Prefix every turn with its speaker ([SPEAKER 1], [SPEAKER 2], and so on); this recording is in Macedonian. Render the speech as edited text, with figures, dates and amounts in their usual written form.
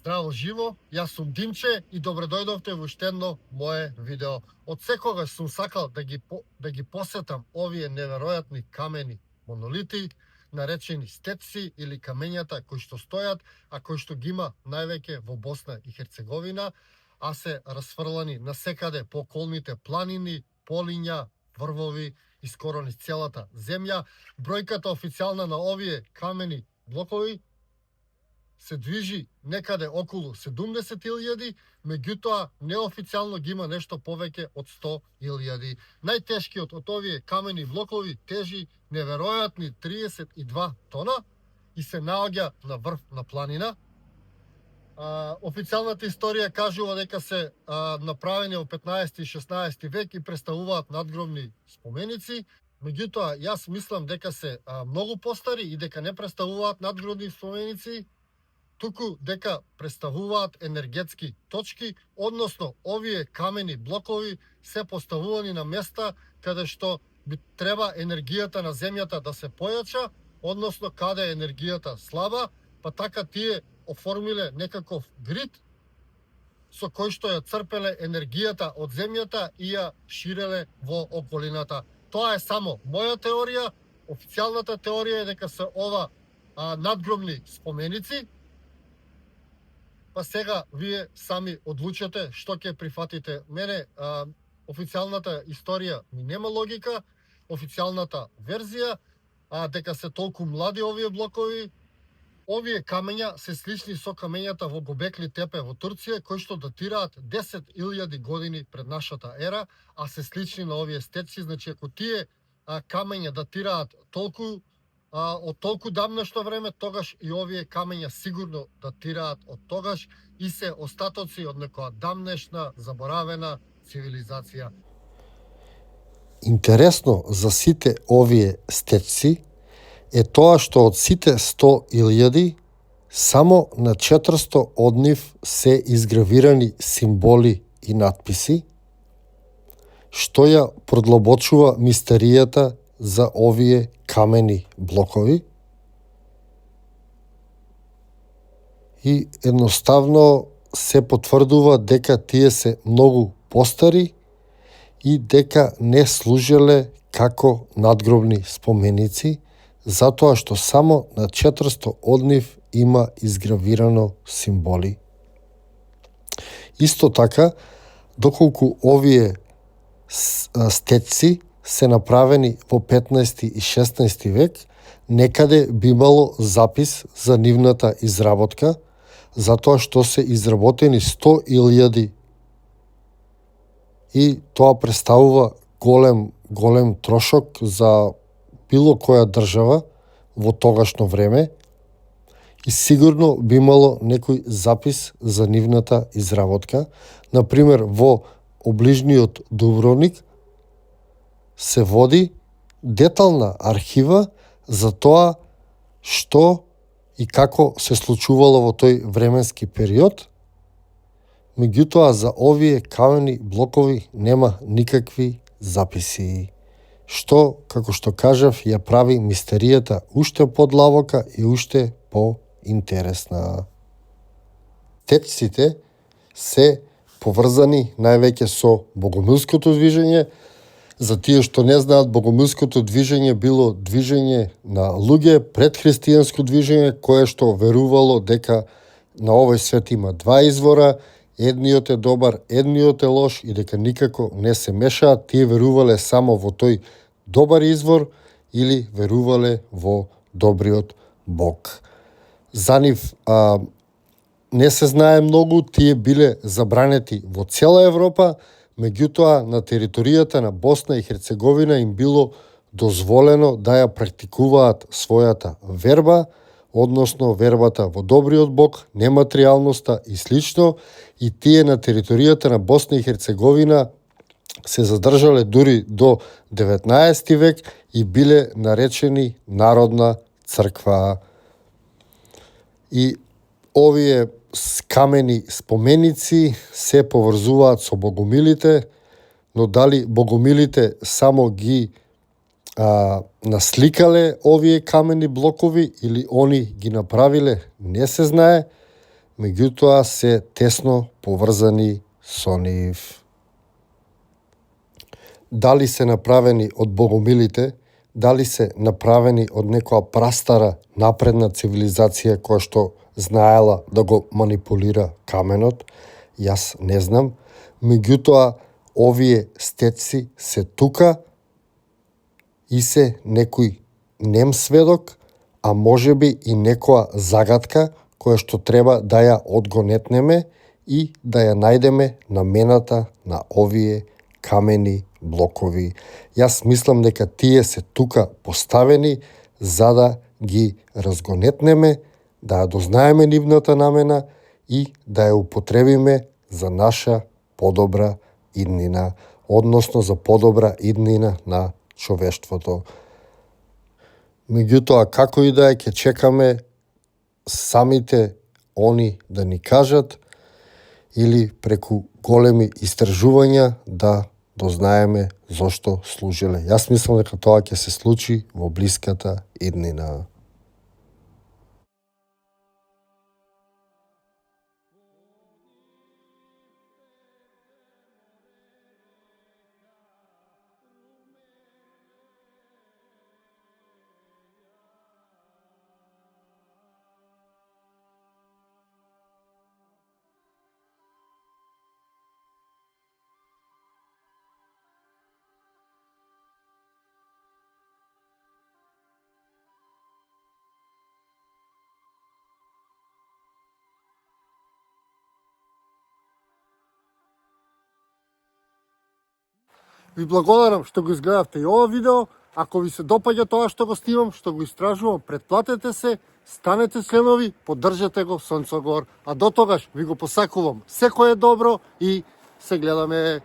[SPEAKER 1] Здраво живо, јас сум Димче и добре дојдовте во уште едно мое видео. Од секогаш сум сакал да ги посетам овие неверојатни камени монолити, наречени стеци или камењата кои што стојат, а кои што ги има највеќе во Босна и Херцеговина, а се расфрлани насекаде по околните планини, полиња, врвови и скоро низ целата земја. Бројката официјална на овие камени блокови се движи некаде околу 70.000, меѓутоа неофицијално ги има нешто повеќе од 100.000. Најтешкиот од овие камени блокови тежи неверојатни 32 тона и се наоѓа на врв на планина. Официјалната историја кажува дека се направени во 15 и 16 век и представуваат надгробни споменици. Меѓутоа, јас мислам дека се многу постари и дека не представуваат надгробни споменици, туку дека представуваат енергетски точки, односно овие камени блокови се поставувани на места каде што би треба енергијата на земјата да се појача, односно каде е енергијата слаба, па така тие оформиле некаков грид со кој што ја црпеле енергијата од земјата и ја ширеле во околината. Тоа е само моја теорија. Официјалната теорија е дека се ова надгробни споменици. Па сега вие сами одлучете што ќе прифатите. Мене официјалната историја ми нема логика, официјалната верзија, дека се толку млади овие блокови. Овие камења се слични со камењата во Гобекли Тепе во Турција, кои што датираат 10.000 години пред нашата ера, а се слични на овие стеци. Значи, ако тие камења датираат од толку давнешно време, тогаш и овие камења сигурно датираат од тогаш и се остатоци од некоја давнешна, заборавена цивилизација.
[SPEAKER 2] Интересно за сите овие стеци е тоа што од сите 100.000, само на 400 од нив се изгравирани символи и надписи, што ја продлабочува мистеријата за овие камени блокови и едноставно се потврдува дека тие се многу постари и дека не служеле како надгробни споменици, затоа што само на 400 од нив има изгравирано символи. Исто така, доколку овие стеци се направени во 15 и 16 век, некаде би имало запис за нивната изработка, затоа што се изработени 100.000 и тоа представува голем трошок за било која држава во тогашно време и сигурно би имало некој запис за нивната изработка. Например, во оближниот Дубровник се води детална архива за тоа што и како се случувало во тој временски период. Меѓутоа, за овие камени блокови нема никакви записи, што, како што кажав, ја прави мистеријата уште подлабока и уште поинтересна. Стеците се поврзани највеќе со богомилското движење. За тие што не знаат, богомилското движење било движење на луѓе, предхристијанско движење, кое што верувало дека на овој свет има два извора, едниот е добар, едниот е лош и дека никако не се мешаат. Тие верувале само во тој добар извор или верувале во добриот Бог. За нив не се знае многу, тие биле забранети во цела Европа, меѓутоа на територијата на Босна и Херцеговина им било дозволено да ја практикуваат својата верба, односно вербата во добриот Бог, нематеријалноста и слично, и тие на територијата на Босна и Херцеговина се задржале дури до 19 век и биле наречени Народна црква. И овие камени споменици се поврзуваат со богомилите, но дали богомилите само ги насликале овие камени блокови или они ги направиле, не се знае. меѓутоа се тесно поврзани со нив. Дали се направени од богомилите, дали се направени од некоја прастара напредна цивилизација која што знаела да го манипулира каменот, јас не знам, меѓутоа овие стеци се тука и се некој нем сведок, а можеби и некоја загадка која што треба да ја одгонетнеме и да ја најдеме намената на овие камени блокови. Јас мислам дека тие се тука поставени за да ги разгонетнеме, да ја дознаеме нивната намена и да ја употребиме за наша подобра иднина, односно за подобра иднина на човештвото. Меѓутоа, како и да е, ќе чекаме самите они да ни кажат или преку големи истражувања да дознаеме зошто служеле. Јас мислам дека тоа ќе се случи во блиската иднина.
[SPEAKER 1] Ви благодарам што го изгледавте и ова видео. Ако ви се допаѓа тоа што го снимам, што го истражувам, претплатете се, станете членови, поддржете го Сонцогор. А до тогаш ви го посакувам секое добро и се гледаме.